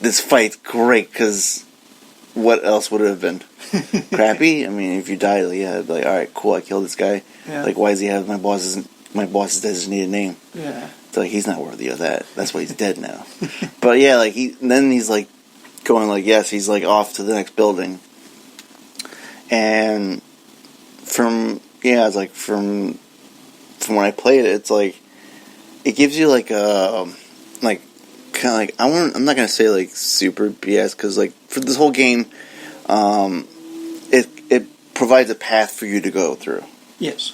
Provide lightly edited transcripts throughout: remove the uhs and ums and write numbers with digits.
this fight's great because what else would it have been? Crappy? I mean, if you die, all right, cool, I killed this guy. Yeah. Like, why does he have my boss's designated name? Yeah. It's like, he's not worthy of that. That's why he's dead now. But yeah, then he's like going yes, he's like off to the next building. And from when I played it, it's like, it gives you I'm not gonna say super BS because for this whole game, it provides a path for you to go through. Yes.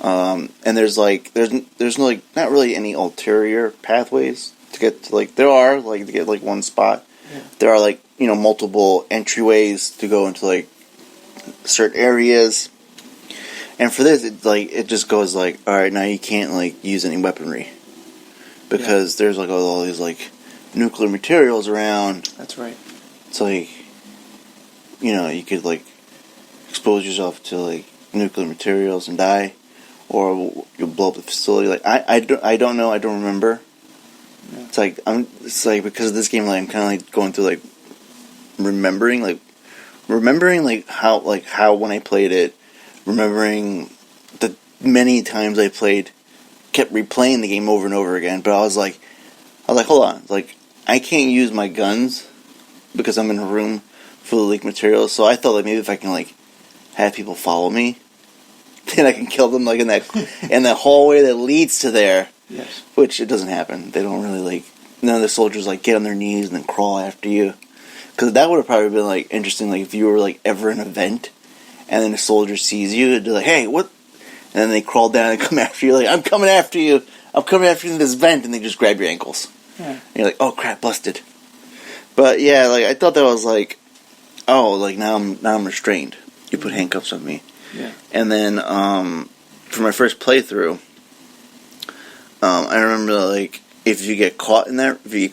And there's no not really any ulterior pathways to get to there are to get one spot. Yeah. There are multiple entryways to go into certain areas. And for this, it just goes all right, now you can't use any weaponry because there's all these nuclear materials around. That's right. It's you could expose yourself to nuclear materials and die, or you'll blow up the facility. I don't know. I don't remember. Yeah. It's because of this game, I'm kind of going through remembering how when I played it, remembering the many times I played, kept replaying the game over and over again. But I was like, hold on, I can't use my guns because I'm in a room full of leaked materials. So I thought maybe if I can have people follow me, then I can kill them in that hallway that leads to there. Yes. Which it doesn't happen. They don't really none of the soldiers get on their knees and then crawl after you. Because that would have probably been interesting. If you were ever in an event and then a soldier sees you, it'd be hey, what? And then they crawl down and come after you. I'm coming after you. I'm coming after you in this vent, and they just grab your ankles. Yeah. And you're oh crap, busted. But yeah, I thought that was now I'm restrained. You put handcuffs on me. Yeah. And then for my first playthrough, I remember if you get caught in there, if you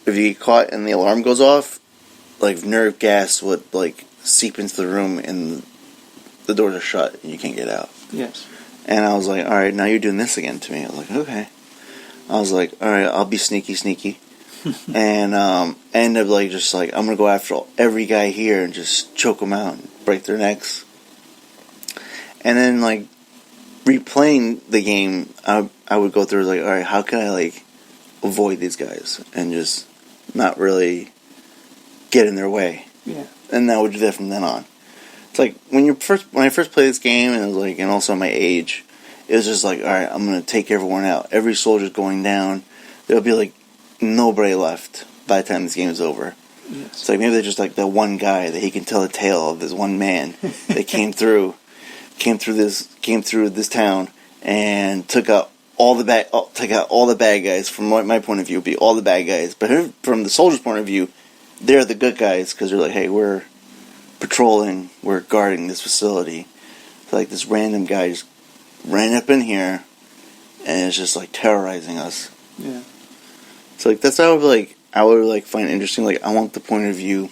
get caught and the alarm goes off, nerve gas would seep into the room and the doors are shut and you can't get out. Yes. And I was all right, now you're doing this again to me. I was okay. I was all right, I'll be sneaky. And ended up I'm gonna go after every guy here and just choke them out and break their necks. And then replaying the game, I would go through all right, how can I avoid these guys and just not really get in their way. Yeah. And I would do that from then on. It's when I first played this game, and it was and also my age, it was just all right, I'm gonna take everyone out. Every soldier's going down. There'll be nobody left by the time this game is over. Yes. It's maybe they're just that one guy that he can tell the tale of this one man that came through this town and took out all the bad guys. From my point of view, would be all the bad guys. But from the soldier's point of view, they're the good guys because they're hey, we're patrolling, we're guarding this facility. So this random guy just ran up in here and is just terrorizing us. Yeah. So that's how I would find interesting. I want the point of view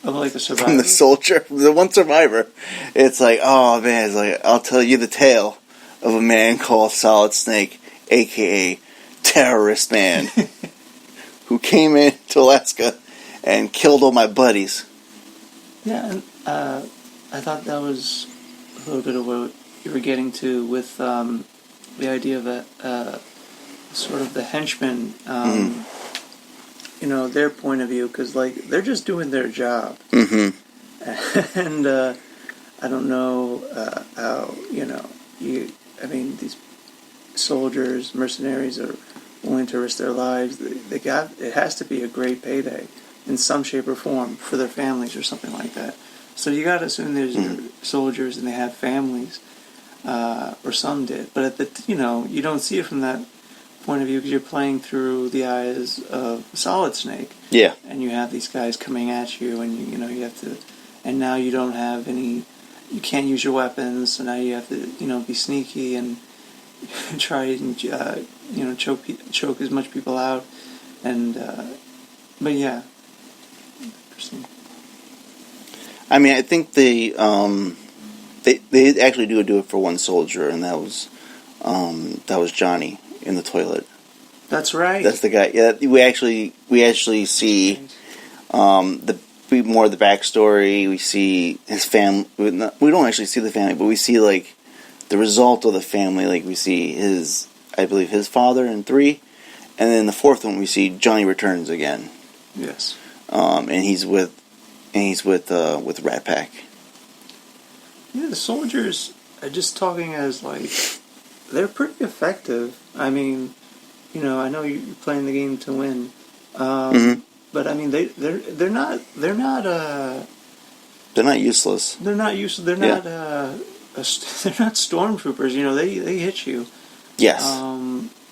of the survivor, from the soldier, the one survivor. It's oh man, it's I'll tell you the tale of a man called Solid Snake, aka Terrorist Man, who came into Alaska and killed all my buddies. Yeah, and I thought that was a little bit of what you were getting to with the idea that sort of the henchmen, their point of view, because they're just doing their job. Mm-hmm. And I don't know how these soldiers, mercenaries are willing to risk their lives. It has to be a great payday in some shape or form for their families or something like that. So you got to assume there's soldiers and they have families, or some did. But you don't see it from that point of view because you're playing through the eyes of Solid Snake. Yeah. And you have these guys coming at you, and you have to, and now you don't have any, you can't use your weapons, so now you have to be sneaky and try and choke as much people out, and but yeah. Interesting. I mean, I think they actually do it for one soldier, and that was Johnny in the toilet. That's right. That's the guy. Yeah, we actually see more of the backstory. We see his family. We don't actually see the family, but we see like the result of the family. Like we see I believe his father in 3, and then the 4th one we see Johnny returns again. Yes. And he's with Rat Pack. Yeah, the soldiers are just talking as like they're pretty effective. I mean, I know you're playing the game to win, but I mean they're not They're not useless. They're not useless. They're not they're not stormtroopers. They hit you. Yes.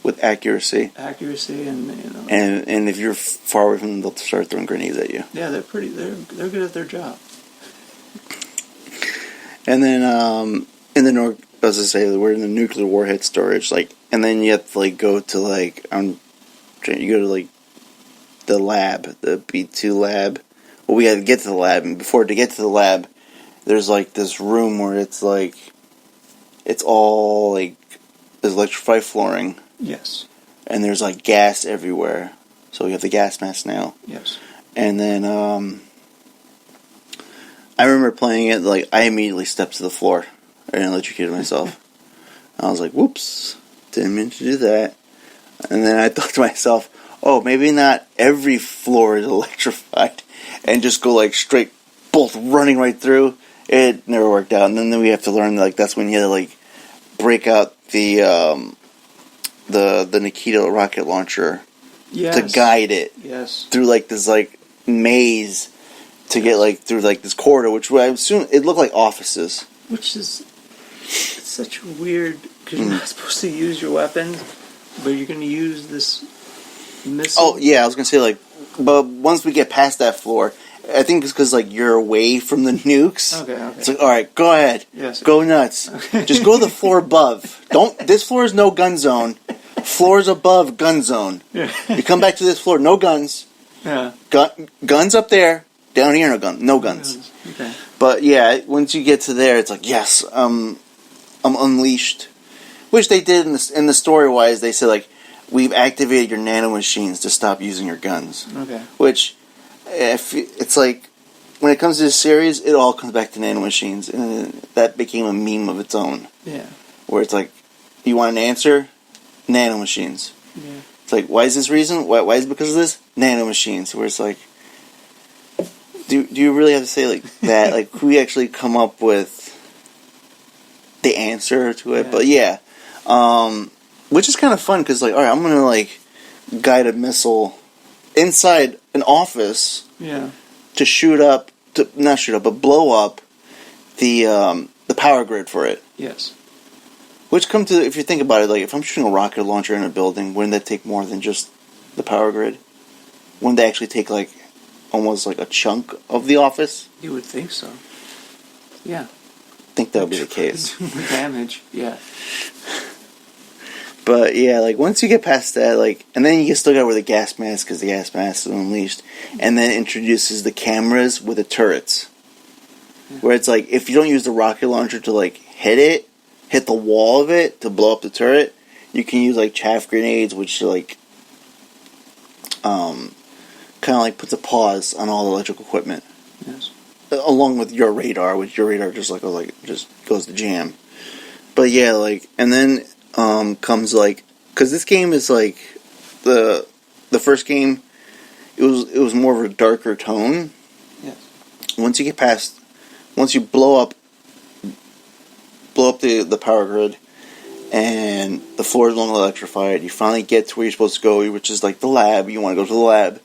With accuracy. Accuracy and And if you're far away from them, they'll start throwing grenades at you. Yeah, they're good at their job. And then as I say, we're in the nuclear warhead storage, and then you have to go to you go to the lab, the B2 lab. Well, we had to get to the lab, and to get to the lab, there's this room where it's all there's electrified flooring. Yes. And there's gas everywhere, so we have the gas mask now. Yes. And then I remember playing it, I immediately stepped to the floor and electrocuted myself. I was like, whoops, didn't mean to do that. And then I thought to myself, oh, maybe not every floor is electrified, and just go like bolt running right through. It never worked out. And then we have to learn that's when you had to break out the Nikita rocket launcher to guide it through this maze to get through this corridor, which I assume it looked like offices. Which is it's such a weird, because you're not supposed to use your weapons, but you're going to use this missile. Oh yeah, I was going to say but once we get past that floor, I think it's because you're away from the nukes. Okay. It's all right, go ahead, go nuts. Okay. Just go to the floor above. This floor is no gun zone. Floors above gun zone. Yeah. You come back to this floor, no guns. Yeah. Guns up there. Down here, no guns. Okay. But yeah, once you get to there, it's yes, I'm unleashed. Which they did in the story-wise. They said we've activated your nanomachines to stop using your guns. Okay. Which, it's when it comes to this series, it all comes back to nanomachines, and that became a meme of its own. Yeah. Where it's you want an answer? Nanomachines. Yeah. It's why is this reason? Why is it because of this? Nanomachines. Where it's do you really have to say that? Who actually come up with the answer to it? Yeah. But yeah, which is kind of fun because all right, I'm gonna guide a missile inside an office. Yeah. To blow up the power grid for it. Yes. Which if you think about it, if I'm shooting a rocket launcher in a building, wouldn't that take more than just the power grid? Wouldn't they actually take almost a chunk of the office? You would think so. Yeah. I think that would be the case. Damage, yeah. But yeah, once you get past that, and then you still got to wear the gas mask because the gas mask is unleashed, and then it introduces the cameras with the turrets. Yeah. Where it's if you don't use the rocket launcher to hit the wall of it to blow up the turret, you can use chaff grenades, which kind of puts a pause on all the electrical equipment. Yes. Along with your radar, which your radar just just goes to jam. But yeah, and then comes because this game is the first game, it was more of a darker tone. Yes. Once you blow up the power grid, and the floor is no longer electrified, you finally get to where you're supposed to go, which is the lab. You want to go to the lab.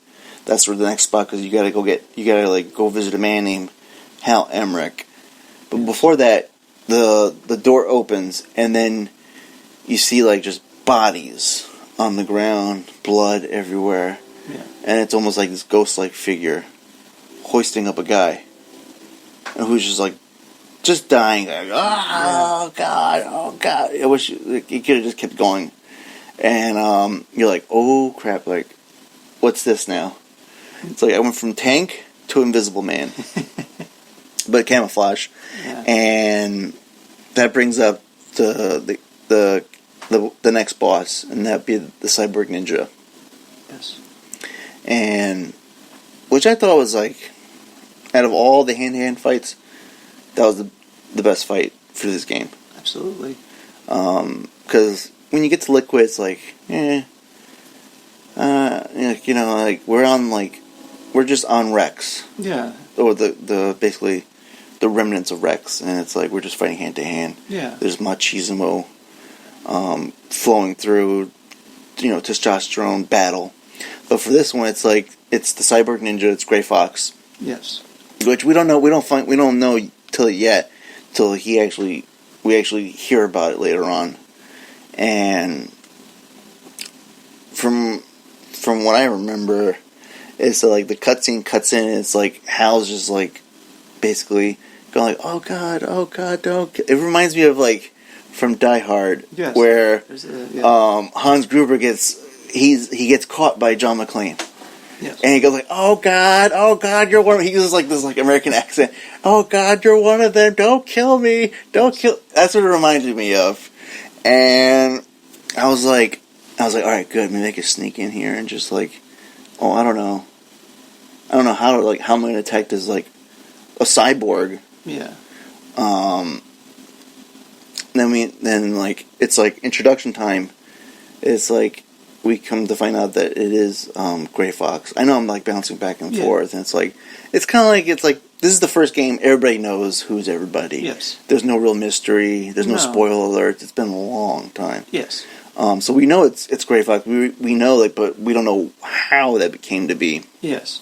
That's where the next spot, because you gotta go visit a man named Hal Emmerich. But before that, the door opens, and then you see just bodies on the ground, blood everywhere, and it's almost like this ghost-like figure hoisting up a guy, and who's just dying. Oh God! I wish you could have just kept going, and you're oh crap! What's this now? It's I went from tank to Invisible Man, but camouflage, and that brings up the the next boss, and that'd be the Cyborg Ninja. Yes. And which I thought was like, out of all the hand-to-hand fights, that was the best fight for this game. Absolutely. Because when you get to Liquid, it's like, like we're just on Rex. Yeah. Or the basically the remnants of Rex, and it's like we're just fighting hand to hand. Yeah. There's machismo flowing through, testosterone battle. But for this one, it's like it's the Cyborg Ninja, it's Gray Fox. Yes. Which we don't know. We don't know till we actually hear about it later on. And from what I remember, it's like the cutscene cuts in, and it's like Hal's just like basically going like, oh god, don't. It reminds me of like from Die Hard, yes. where yeah. Hans Gruber gets caught by John McClane. Yes. And he goes like, oh god, you're one of them. He uses like this like American accent. Oh god, you're one of them. Don't kill me. Don't kill. That's what it reminded me of. And I was like, all right, good. Maybe I could sneak in here and just like, I don't know how I'm going to attack this like a cyborg. Yeah. Then like it's like introduction time. It's like we come to find out that it is Gray Fox. I know I'm like bouncing back and forth, and it's kind of like this is the first game everybody knows who's everybody. Yes. There's no real mystery. There's no spoiler alerts. It's been a long time. Yes. So we know it's Gray Fox. We know but we don't know how that came to be. Yes.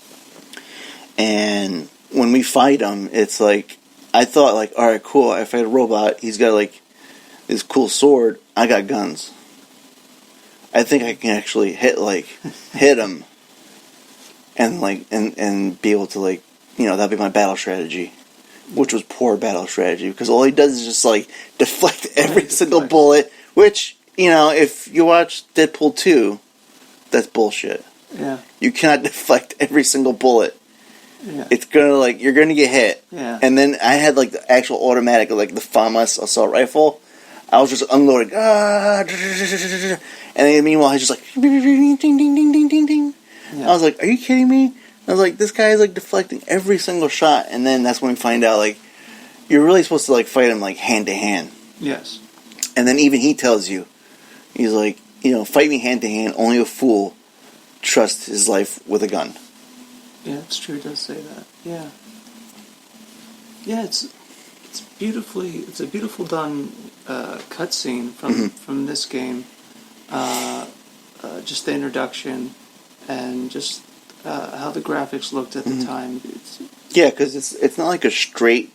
And when we fight him, it's like I thought like, all right, cool. I fight a robot. He's got like this cool sword. I got guns. I think I can actually hit him, and be able to that'd be my battle strategy, which was poor battle strategy because all he does is just like deflect every single bullet. Which if you watch Deadpool 2, that's bullshit. Yeah. You cannot deflect every single bullet. Yeah. It's gonna you're gonna get hit. Yeah. And then I had like the actual automatic the FAMAS assault rifle. I was just unloading. And then meanwhile, he's just like, ding, ding, ding, ding, ding, ding. Yeah. I was like, are you kidding me? I was like, this guy is like deflecting every single shot. And then that's when we find out you're really supposed to fight him hand to hand. Yes. And then even he tells you, he's like, fight me hand to hand. Only a fool trusts his life with a gun. Yeah, it's true. It does say that. Yeah. Yeah, it's a beautiful done cutscene from this game. Just the introduction and just how the graphics looked at the time. Because it's not like a straight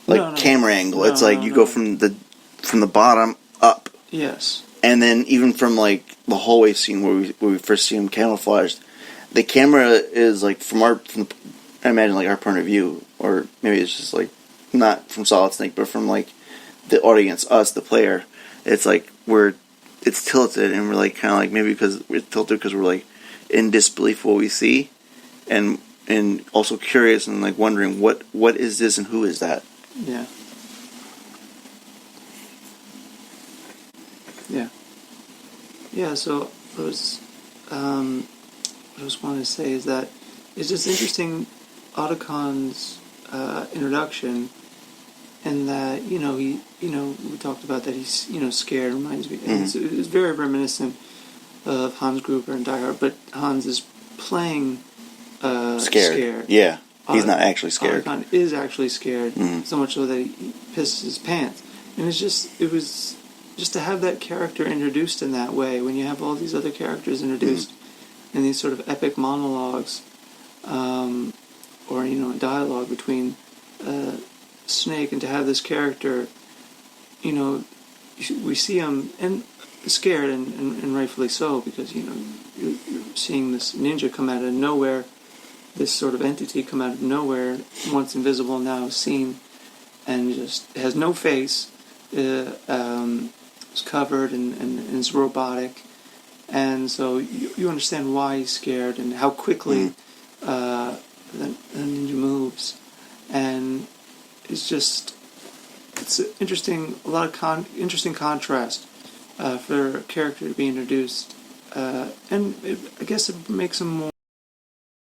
camera angle. It's you go from the bottom up. Yes. And then even from the hallway scene where we first see him camouflaged, the camera is I imagine our point of view, or maybe it's just not from Solid Snake, but from the audience, us, the player. It's it's tilted, and we're kind of maybe because we're tilted because we're in disbelief what we see, and also curious and wondering what is this and who is that. Yeah. Yeah. Yeah. So what I was wanting to say is that it's just interesting, Otacon's introduction. And that he we talked about that he's scared, reminds me. And it's very reminiscent of Hans Gruber and Die Hard, but Hans is playing scared. Yeah, he's not actually scared. Otacon is actually scared, so much so that he pisses his pants. And it was just to have that character introduced in that way. When you have all these other characters introduced in these sort of epic monologues, or dialogue between Snake, and to have this character, we see him and scared and rightfully so, because you're seeing this ninja come out of nowhere, this sort of entity come out of nowhere, once invisible, now seen, and just has no face, is covered and is robotic, and so you understand why he's scared and how quickly the ninja moves, and it's interesting, a lot of interesting contrast for a character to be introduced, and I guess it makes him